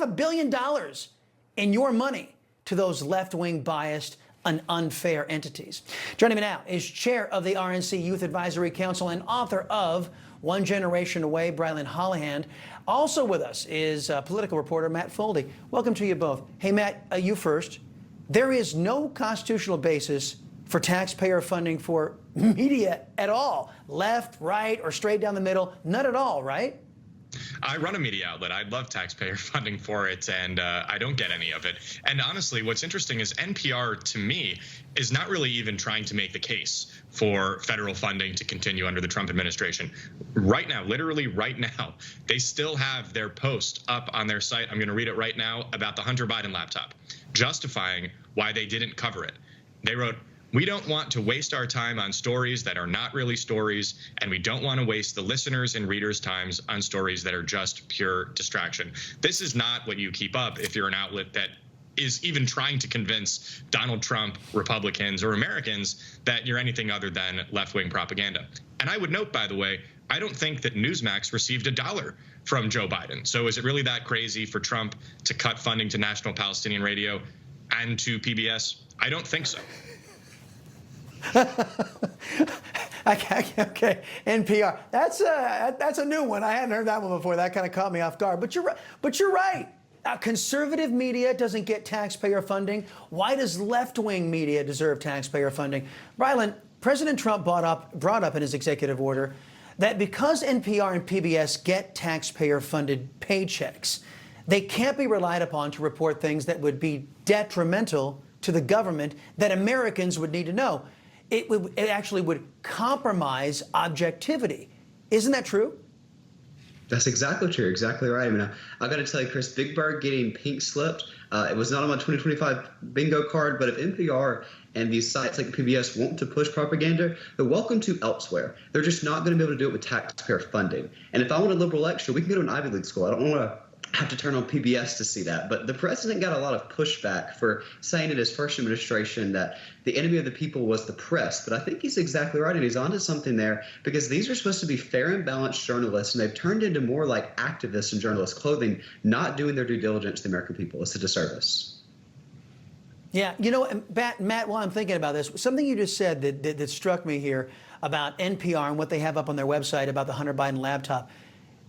$1 billion in your money to those left-wing biased and unfair entities. Joining me now is chair of the RNC Youth Advisory Council and author of One Generation Away, Brilyn Hollyhand. Also with us is political reporter Matt Foldy. Welcome to you both. Hey, Matt, you first. There is no constitutional basis for taxpayer funding for media at all. Left, right, or straight down the middle. None at all, right? I run a media outlet. I'd love taxpayer funding for it, and I don't get any of it. And honestly, what's interesting is NPR, to me, is not really even trying to make the case for federal funding to continue under the Trump administration. Right now, literally right now, they still have their post up on their site. I'm going to read it right now about the Hunter Biden laptop, justifying why they didn't cover it. They wrote, "We don't want to waste our time on stories that are not really stories, and we don't want to waste the listeners' and readers' times on stories that are just pure distraction." This is not what you keep up if you're an outlet that is even trying to convince Donald Trump, Republicans, or Americans that you're anything other than left-wing propaganda. And I would note, by the way, I don't think that Newsmax received $1 from Joe Biden. So is it really that crazy for Trump to cut funding to National Palestinian Radio and to PBS? I don't think so. Okay, NPR. That's a new one. I hadn't heard that one before. That kind of caught me off guard. But you're right. Conservative media doesn't get taxpayer funding. Why does left-wing media deserve taxpayer funding? Brilyn, President Trump brought up in his executive order that because NPR and PBS get taxpayer-funded paychecks, they can't be relied upon to report things that would be detrimental to the government that Americans would need to know. It actually would compromise objectivity. Isn't that true? That's exactly true. Exactly right. I mean, I got to tell you, Chris, Big Bird getting pink slipped. It was not on my 2025 bingo card, but if NPR and these sites like PBS want to push propaganda, they're welcome to elsewhere. They're just not going to be able to do it with taxpayer funding. And if I want a liberal lecture, we can go to an Ivy League school. I don't want to have to turn on PBS to see that. But the president got a lot of pushback for saying in his first administration that the enemy of the people was the press. But I think he's exactly right, and he's onto something there, because these are supposed to be fair and balanced journalists, and they've turned into more like activists in journalist clothing, not doing their due diligence to the American people. It's a disservice. Yeah, you know, Matt, while I'm thinking about this, something you just said that struck me here about NPR and what they have up on their website about the Hunter Biden laptop.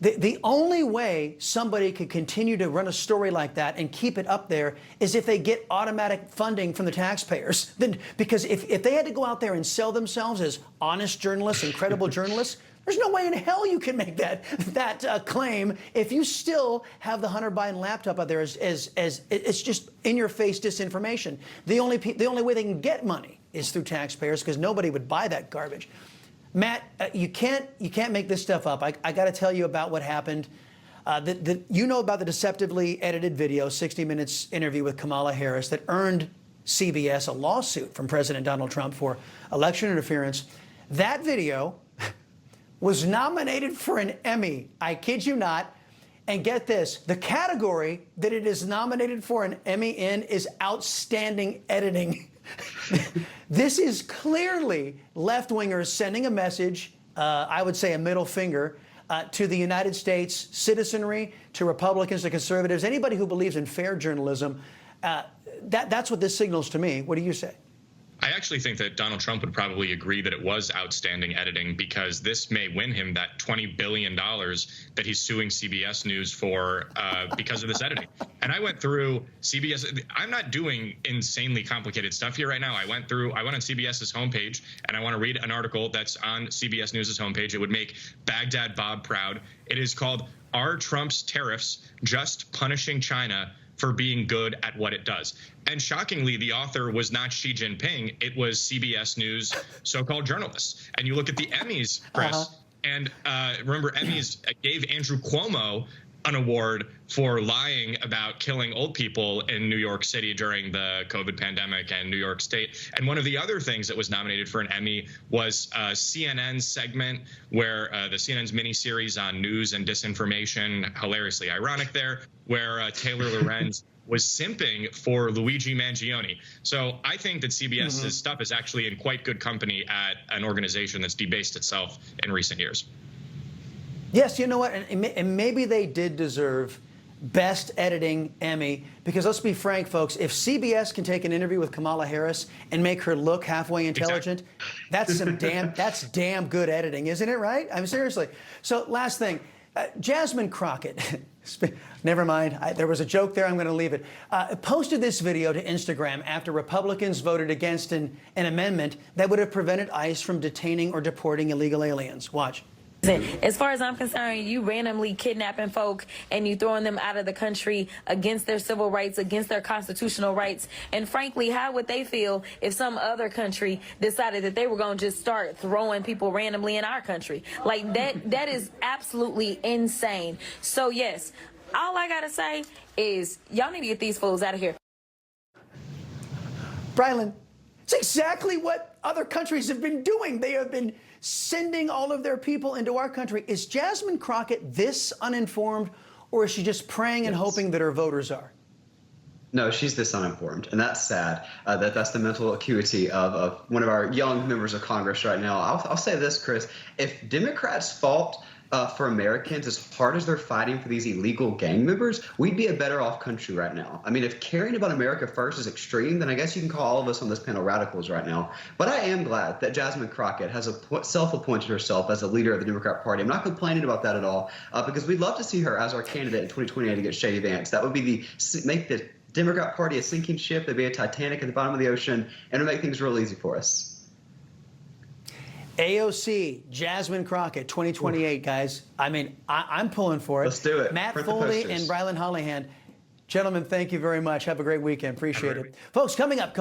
The only way somebody could continue to run a story like that and keep it up there is if they get automatic funding from the taxpayers. Because if they had to go out there and sell themselves as honest journalists and credible journalists, there's no way in hell you can make that claim if you still have the Hunter Biden laptop out there as it's just in-your-face disinformation. The only way they can get money is through taxpayers, because nobody would buy that garbage. Matt, you can't make this stuff up. I got to tell you about what happened. You know about the deceptively edited video, 60 Minutes interview with Kamala Harris, that earned CBS a lawsuit from President Donald Trump for election interference. That video was nominated for an Emmy. I kid you not. And get this, the category that it is nominated for an Emmy in is outstanding editing. This is clearly left-wingers sending a message, I would say a middle finger, to the United States citizenry, to Republicans, to conservatives, anybody who believes in fair journalism. That's what this signals to me. What do you say? I actually think that Donald Trump would probably agree that it was outstanding editing, because this may win him that $20 billion that he's suing CBS News for because of this editing. And I went through CBS. I'm not doing insanely complicated stuff here right now. I went on CBS's homepage, and I want to read an article that's on CBS News's homepage. It would make Baghdad Bob proud. It is called "Are Trump's Tariffs Just Punishing China for Being Good at What It Does?" And shockingly, the author was not Xi Jinping. It was CBS News so-called journalists. And you look at the Emmys, Chris, and remember, Emmys gave Andrew Cuomo an award for lying about killing old people in New York City during the COVID pandemic and New York State. And one of the other things that was nominated for an Emmy was CNN's segment where the CNN's miniseries on news and disinformation, hilariously ironic there, where Taylor Lorenz was simping for Luigi Mangione. So I think that CBS's stuff is actually in quite good company at an organization that's debased itself in recent years. Yes, you know what, and maybe they did deserve Best Editing Emmy, because let's be frank, folks, if CBS can take an interview with Kamala Harris and make her look halfway intelligent, that's damn good editing, isn't it, right? I mean, seriously. So last thing, Jasmine Crockett, never mind, there was a joke there, I'm going to leave it, posted this video to Instagram after Republicans voted against an amendment that would have prevented ICE from detaining or deporting illegal aliens. Watch. As far as I'm concerned, you randomly kidnapping folk and you throwing them out of the country against their civil rights, against their constitutional rights. And frankly, how would they feel if some other country decided that they were going to just start throwing people randomly in our country? Like that is absolutely insane. So yes, all I got to say is y'all need to get these fools out of here. Brilyn, it's exactly what other countries have been doing. They have been sending all of their people into our country. Is Jasmine Crockett this uninformed, or is she just praying and hoping that her voters are? No, she's this uninformed, and that's sad. That's the mental acuity of one of our young members of Congress right now. I'll say this, Chris. If Democrats fought for Americans as hard as they're fighting for these illegal gang members, we'd be a better off country right now. I mean, if caring about America first is extreme, then I guess you can call all of us on this panel radicals right now. But I am glad that Jasmine Crockett has self-appointed herself as a leader of the Democrat Party. I'm not complaining about that at all, because we'd love to see her as our candidate in 2028 against Shady Vance. That would be make the Democrat Party a sinking ship. They'd be a Titanic at the bottom of the ocean, and it would make things real easy for us. AOC, Jasmine Crockett, 2028, guys. I mean, I'm pulling for it. Let's do it. Matt Print the Foley posters. and Brilyn Hollyhand. Gentlemen, thank you very much. Have a great weekend. Appreciate it. Folks, coming up.